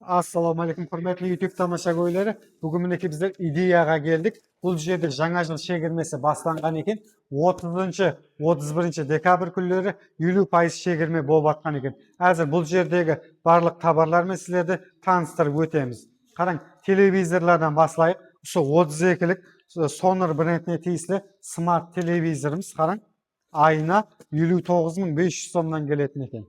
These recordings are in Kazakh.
Assalomu alaykum hurmatli YouTube tomoshabinlari. Bugun mineki bizler ideyaga geldik. Bu жерде жаңа жыл шегірмесі басталған екен. 30-31 декабрь күндері 50% шегірме болып атқан екен. Әзір бұл жердегі барлық товарлар мен сіздерді таныстырып өтеміз. Қараң, телевизорлардан баслайық. Осы 32-лік Sonor брендіне тиесілі смарт телевизорымыз қараң, айына 59.500 сомнан келетін екен.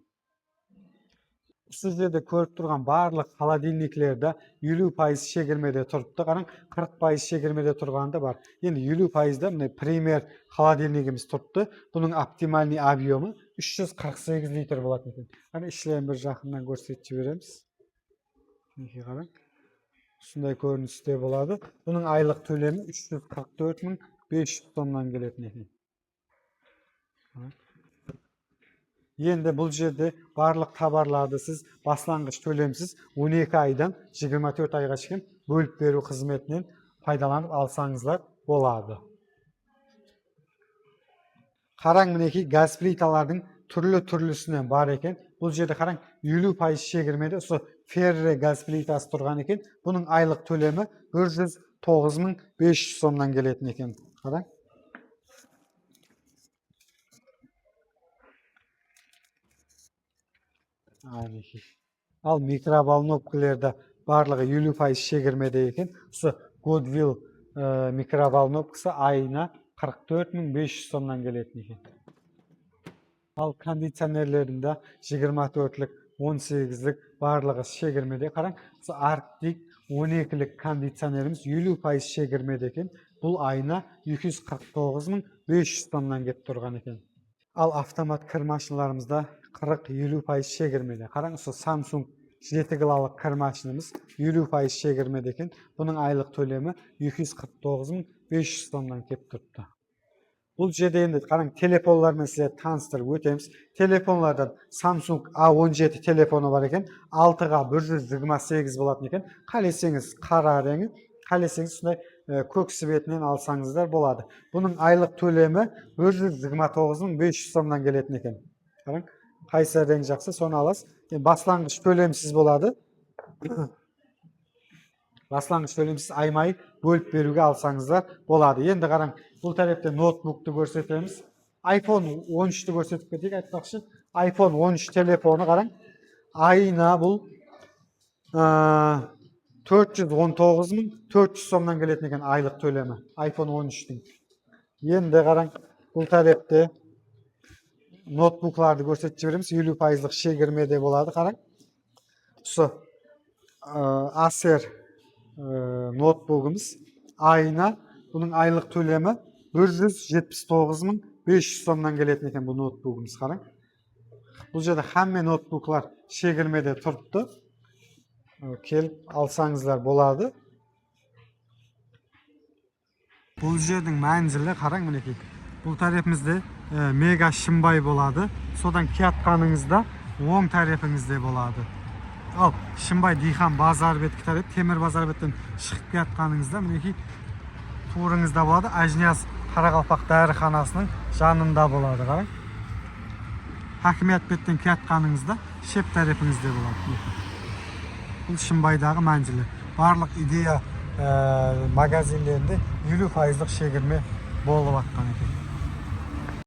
Сіздерде көріп тұрған барлық холодильниклерді 50% шегірмеде тұрыпты. Қараң, 40% шегірмеде тұрғанда бар. Енді 50%-да міне премьер холодильнигіміз тұрыпты. Бұның оптимальный объемы 348 литр болатын екен. Қараң, ішілерін бір жақыннан көрсетіп жібереміз. Қараң, сондай көріністе болады. Бұның айлық төлемі 344.500 сомнан келетін екен. Енді бұл жерде барлық товарларды сіз баслангыч төлемсіз 12 айдан 24 айға шейін бөліп беру қызметінен пайдаланып алсаңыздар болады. Қараң, мінекей газ плиталардың түрлі-түрлісінен бар екен. Бұл жерде қараң, 50% шегірмеде осы ферре газ плитасы тұрған екен. Бұның айлық төлемі 109.500 сомнан келетін екен. Қараң. Ал микроволновкалерді барлығы 50% шегірмеде екен. Осы Goodwill микроволновкасы айына 44.500 сомнан келетін екен. Ал кондиционерлерінде 24-лік, 18-лік барлығы шегірмеде. Қараң, осы Arctic 12-лік кондиционеріміз 50% шегірмеде екен. Бұл айына 249.500 сомнан кеп тұрған екен. Ал автомат кір машиналарымызда 40-50% шегірмеде. Қараң, осы Samsung 7 килолық кір машинамыз 50% шегірмеде екен. Бұның айлық төлемі 249.500 сомнан кеп тұрыпты. Бұл жерде енді қараң, телефонлармен сіздерді таныстырып өтеміз. Телефонлардан Samsung A17 телефоны бар екен. 6-ға 128 болатын екен. Қалесеңіз қара реңі, қалесеңіз сондай көк светінен алсаңыздар болады. Бұның айлық төлемі 129.500 сомнан келетін екен. Қараң, қайсы рең жақсы, соны аласыз. Баслангыч төлемсіз болады. Баслангыч төлемсіз аймай бөліп беруге алсаңыздар болады. Енді қараң, бұл тарапта ноутбукты көрсетеміз. iPhone 13-ті көрсетіп кетейік, айтпақшы. iPhone 13 телефоны қараң, айына бұл 419.400 сомнан келетін екен айлық төлемі iPhone 13-тің. Енді қараң, бұл тарапта ноутбукларды көрсетіп жібереміз. 50%-лық шегірмеде болады. Қараң, осы Acer ноутбугымыз айына бұның айлық төлемі 179.500 сомнан келетін екен бұл ноутбугымыз. Қараң, бұл жерде хамме ноутбуклар шегірмеде тұрыпты. Келіп алсаңыздар болады. Бұл жердің мәнзілі қараң, мінекей. Бұл тарапымызда мега шымбай болады. Содан киятқаныңызда оң тарапыңызда болады. Ал шымбай дихан базар беткі тарап, темір базар беттен шығып киятқаныңызда мінекей турыңызда болады. Ажнияз Қарақалпақ дәріханасының жанында болады. Қараң, хакимият беттен киятқаныңызда шеп тарапыңызда болады. Бұл шымбайдағы мәнзілі. Барлық идея магазиндерінде 50%-лық шегірме болып атқан екен.